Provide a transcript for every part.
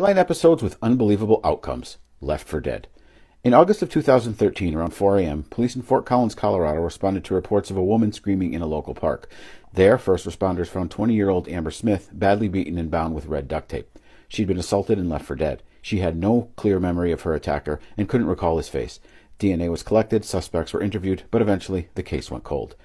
Dateline episodes with unbelievable outcomes. Left for dead. In August of 2013, around 4 a.m., police in Fort Collins, Colorado responded to reports of a woman screaming in a local park. There, first responders found 20-year-old Amber Smith badly beaten and bound with red duct tape. She'd been assaulted and left for dead. She had no clear memory of her attacker and couldn't recall his face. DNA was collected, suspects were interviewed, but eventually the case went cold.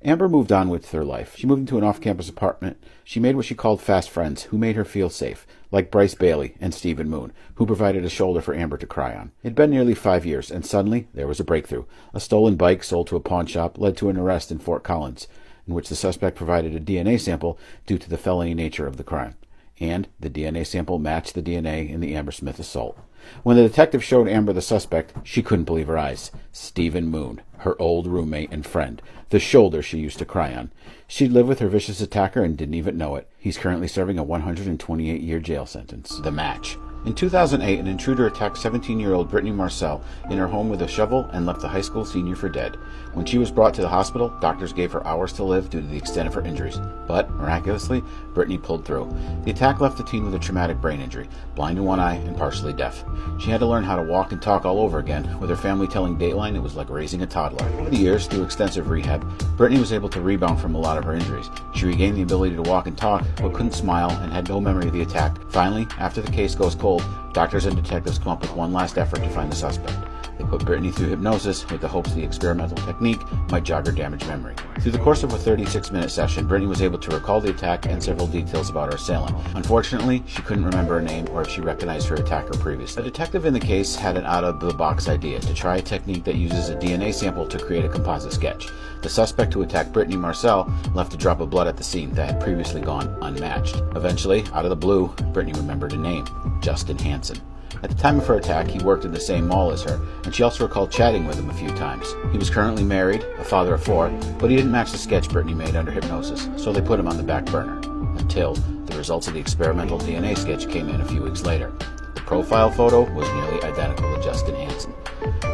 Amber moved on with her life. She moved into an off-campus apartment. She made what she called fast friends, who made her feel safe, like Bryce Bailey and Stephen Moon, who provided a shoulder for Amber to cry on. It'd been nearly 5 years, and suddenly there was a breakthrough. A stolen bike sold to a pawn shop led to an arrest in Fort Collins, in which the suspect provided a DNA sample due to the felony nature of the crime. And the DNA sample matched the DNA in the Amber Smith assault. When the detective showed Amber the suspect, she couldn't believe her eyes. Stephen Moon, her old roommate and friend, the shoulder she used to cry on. She'd lived with her vicious attacker and didn't even know it. He's currently serving a 128-year jail sentence. The match. In 2008, an intruder attacked 17-year-old Brittany Marcel in her home with a shovel and left the high school senior for dead. When she was brought to the hospital, doctors gave her hours to live due to the extent of her injuries. But, miraculously, Brittany pulled through. The attack left the teen with a traumatic brain injury, blind in one eye and partially deaf. She had to learn how to walk and talk all over again, with her family telling Dateline it was like raising a toddler. Over the years, through extensive rehab, Brittany was able to rebound from a lot of her injuries. She regained the ability to walk and talk, but couldn't smile and had no memory of the attack. Finally, after the case goes cold, doctors and detectives come up with one last effort to find the suspect. They put Brittany through hypnosis with the hopes the experimental technique might jog her damaged memory. Through the course of a 36-minute session, Brittany was able to recall the attack and several details about her assailant. Unfortunately, she couldn't remember her name or if she recognized her attacker previously. The detective in the case had an out-of-the-box idea to try a technique that uses a DNA sample to create a composite sketch. The suspect who attacked Brittany Marcel left a drop of blood at the scene that had previously gone unmatched. Eventually, out of the blue, Brittany remembered a name: Justin Hansen. At the time of her attack, he worked in the same mall as her, and she also recalled chatting with him a few times. He was currently married, a father of 4, but he didn't match the sketch Brittany made under hypnosis, so they put him on the back burner. Until the results of the experimental DNA sketch came in a few weeks later. The profile photo was nearly identical to Justin Hansen.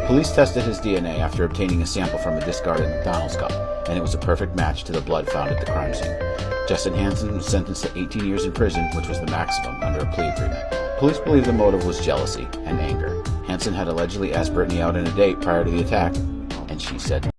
Police tested his DNA after obtaining a sample from a discarded McDonald's cup, and it was a perfect match to the blood found at the crime scene. Justin Hansen was sentenced to 18 years in prison, which was the maximum under a plea agreement. Police believe the motive was jealousy and anger. Hansen had allegedly asked Brittany out on a date prior to the attack, and she said